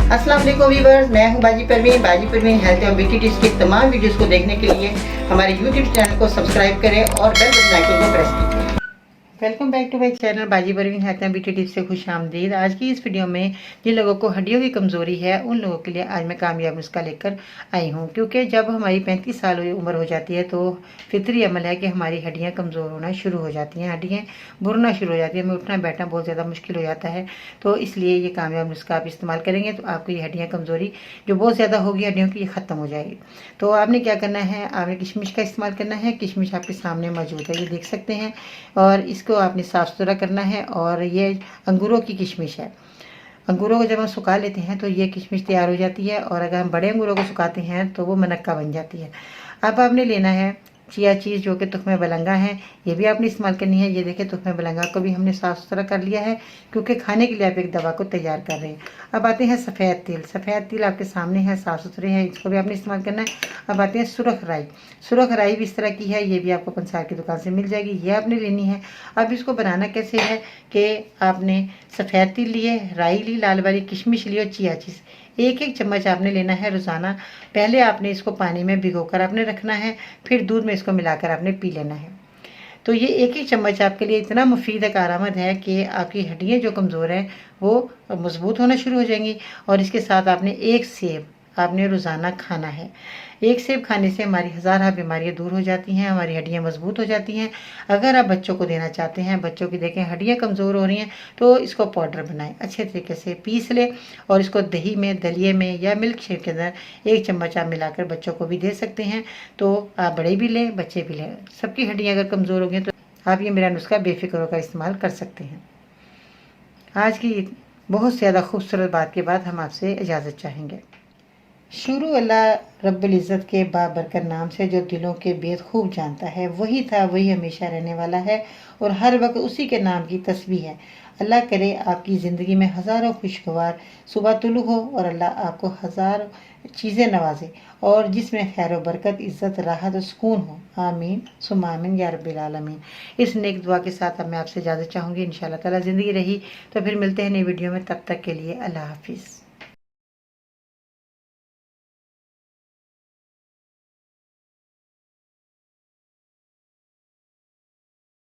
अस्सलाम वालेकुम व्यूअर्स, मैं हूं बाजी परवीन हेल्थ और ब्यूटी टिप्स के तमाम वीडियोस को देखने के लिए हमारे यूट्यूब चैनल को सब्सक्राइब करें और बेल बटन आइकन को प्रेस कीजिए। Welcome back to my channel Baji Parveen health and beauty tips से खुश आमदीद। आज की इस वीडियो में जिन लोगों को हड्डियों की कमज़ोरी है उन लोगों के लिए आज मैं कामयाब नुस्खा लेकर आई हूँ, क्योंकि जब हमारी 35 साल उम्र हो जाती है तो फितरी अमल है कि हमारी हड्डियाँ कमज़ोर होना शुरू हो जाती हैं, हड्डियाँ बुरना शुरू हो जाती है, हमें उठना बैठना बहुत ज़्यादा मुश्किल हो जाता है। तो इसलिए ये कामयाब नुस्खा आप इस्तेमाल करेंगे तो आपको ये हड्डियाँ कमज़ोरी जो बहुत ज़्यादा होगी हड्डियों की, ये ख़त्म हो जाएगी। तो आपने क्या करना है, आपने किशमिश का इस्तेमाल करना है। किशमिश आपके सामने मौजूद है, ये देख सकते हैं, और इसको आपने साफ़ सुथरा करना है। और ये अंगूरों की किशमिश है। अंगूरों को जब हम सुखा लेते हैं तो ये किशमिश तैयार हो जाती है, और अगर हम बड़े अंगूरों को सुखाते हैं तो वो मनक्का बन जाती है। अब आपने लेना है चिया चीज़, जो कि तुख्मे बलंगा है, ये भी आपने इस्तेमाल करनी है। ये देखिए, तुख्मे बलंगा को भी हमने साफ़ सुथरा कर लिया है, क्योंकि खाने के लिए आप एक दवा को तैयार कर रहे हैं। अब आते हैं सफ़ेद तिल। सफ़ेद तिल आपके सामने है, साफ़ सुथरे हैं, इसको भी आपने इस्तेमाल करना है। अब आते हैं सुरख राई। सुरख राई भी इस तरह की है, ये भी आपको पंसार की दुकान से मिल जाएगी, ये आपने लेनी है। अब इसको बनाना कैसे है कि आपने सफ़ेद तिल लिए, राई ली, लाल वाली किशमिश ली और चिया चीज़ एक एक चम्मच आपने लेना है रोज़ाना। पहले आपने इसको पानी में भिगोकर आपने रखना है, फिर दूध में इसको मिलाकर आपने पी लेना है। तो ये एक एक चम्मच आपके लिए इतना मुफीद है, कारआमद है कि आपकी हड्डियाँ जो कमज़ोर हैं वो मजबूत होना शुरू हो जाएंगी। और इसके साथ आपने एक सेब आपने रोज़ाना खाना है। एक सेब खाने से हमारी हज़ार बीमारियाँ दूर हो जाती हैं, हमारी हड्डियाँ मजबूत हो जाती हैं। अगर आप बच्चों को देना चाहते हैं, बच्चों की देखें हड्डियाँ कमज़ोर हो रही हैं, तो इसको पाउडर बनाएं, अच्छे तरीके से पीस लें और इसको दही में, दलिए में या मिल्क शेक के अंदर एक चम्मच आप मिलाकर बच्चों को भी दे सकते हैं। तो आप बड़े भी लें, बच्चे भी लें, सबकी हड्डियाँ अगर कमज़ोर होंगी तो आप ये मेरा नुस्खा बेफिक्र होकर इस्तेमाल कर सकते हैं। आज की बहुत ज़्यादा खूबसूरत बात के बाद हम आपसे इजाज़त चाहेंगे। शुरू अल्लाह रब्बुल इज़्ज़त के बाबरकत नाम से, जो दिलों के भेद खूब जानता है, वही था, वही हमेशा रहने वाला है और हर वक्त उसी के नाम की तस्बीह है। अल्लाह करे आपकी ज़िंदगी में हज़ारों खुशगवार सुबह तुलू हो और अल्लाह आपको हज़ार चीज़ें नवाजे और जिसमें खैर व बरकत, इज़्ज़त, राहत और सुकून हो। आमीन सुम्मा आमीन या रब्बिल आलमीन। इस नेक दुआ के साथ अब मैं आपसे इजाज़त चाहूँगी। इंशाअल्लाह ताला ज़िंदगी रही तो फिर मिलते हैं नई वीडियो में, तब तक के लिए अल्लाह हाफिज़।